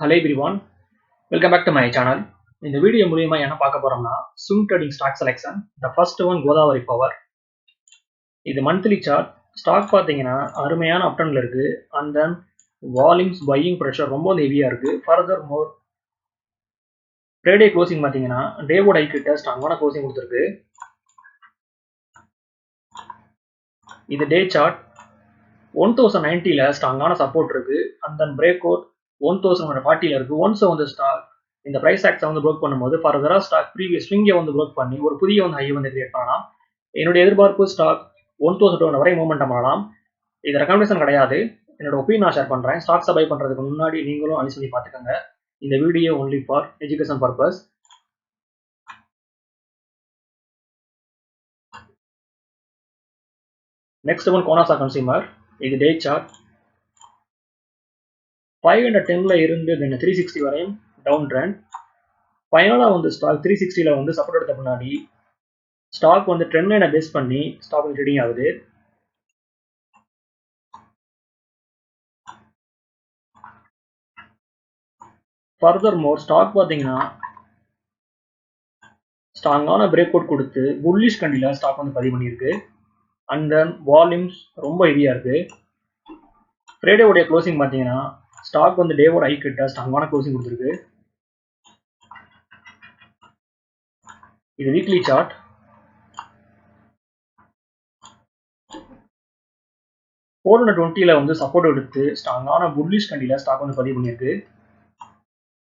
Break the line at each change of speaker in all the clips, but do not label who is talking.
Hello everyone, welcome back to my channel. இந்த video மூலமா என்ன பார்க்க போறோம்னா swing trading stock selection. The first one Godavari Power. இது monthly chart. Stock பாத்தீங்கன்னா அருமையான அப்டர்ன்ல இருக்கு. And then volumes buying pressure ரொம்ப ஹெவியா இருக்கு. Furthermore Friday closing பாத்தீங்கன்னா டேவோட ஹை கிட்ட ஸ்ட்ராங்கான க்ளோசிங் கொடுத்திருக்கு. இது டே சார்ட் 1090 ல ஸ்ட்ராங்கான சப்போர்ட் இருக்கு. And then breakout 1040 ல இருக்கு. ஒன்ஸ் வந்து ஸ்டாக் இந்த பிரைஸ் ஆக்ஸை வந்து ப்ரோக் பண்ணும்போது ஃபர்தரா ஸ்டாக் ப்ரீவியஸ் ஸ்விங்கை வந்து ப்ரோக் பண்ணி ஒரு புதிய வந்து ஹை வந்து கிரியேட் பண்ணலாம். என்னுடைய எதிர்பார்ப்பு ஸ்டாக் 1002 வரை மூவ்மெண்ட் பண்ணலாம். இது ரெக்கமெண்டேஷன் கிடையாது, என்னோட ஒப்பீனியன் நான் ஷேர் பண்றேன். ஸ்டாக்ஸை பை பண்றதுக்கு முன்னாடி நீங்களும் அனலைஸ் பண்ணி பார்த்துக்கோங்க. இந்த video only for education purpose. Next one கோனாசா கன்சியூமர். இது டே சார்ட் 510ல இருந்து 360 வரையும் டவுன் ட்ரெண்ட். ஃபைனலாக வந்து ஸ்டாக் 360ல வந்து சப்போர்ட் எடுத்த முன்னாடி ஸ்டாக் வந்து ட்ரெண்ட் லைனை பேஸ் பண்ணி ஸ்டாக் வந்து ட்ரேடிங் ஆகுது. ஃபர்தர் மோர் ஸ்டாக் பார்த்தீங்கன்னா ஸ்ட்ராங்கான பிரேக் அவுட் கொடுத்து புல்லிஷ் கண்டில ஸ்டாக் வந்து பதிவு பண்ணியிருக்கு. அண்ட் தென் வால்யூம்ஸ் ரொம்ப ஹெவியா இருக்கு. ஃப்ரைடேவுடைய க்ளோசிங் பார்த்தீங்கன்னா ஸ்டாக் வந்து டேவோட ஹை கிட்ட ஸ்ட்ராங்கான க்ளோசிங் கொடுத்துருக்கு. இது வீக்லி சார்ட். $420ல வந்து சப்போர்ட் எடுத்து ஸ்ட்ராங்கான புல்லிஷ் கண்டில ஸ்டாக் வந்து பதிவு பண்ணியிருக்கு.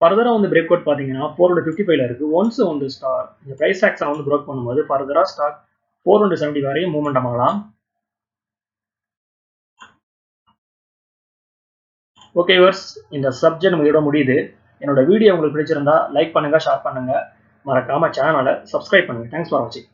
ஃபர்தரா வந்து பிரேக் அவுட் பார்த்தீங்கன்னா 455ல இருக்கு. ஒன்ஸ் வந்து ஸ்டாக் இந்த பிரைஸ் ஆக்ஷன் வந்து ப்ரோக் பண்ணும்போது ஃபர்தரா ஸ்டாக் 470 வரையும் மூவ்மெண்ட் ஆகலாம். ஓகே வியூவர்ஸ், இந்த சப்ஜெக்ட் நம்ம இதோட முடியுது. என்னோட வீடியோ உங்களுக்கு பிடிச்சிருந்தா லைக் பண்ணுங்க, ஷேர் பண்ணுங்க, மறக்காம சேனலை சப்ஸ்கிரைப் பண்ணுங்க. தேங்க்ஸ் ஃபார் வாட்சிங்.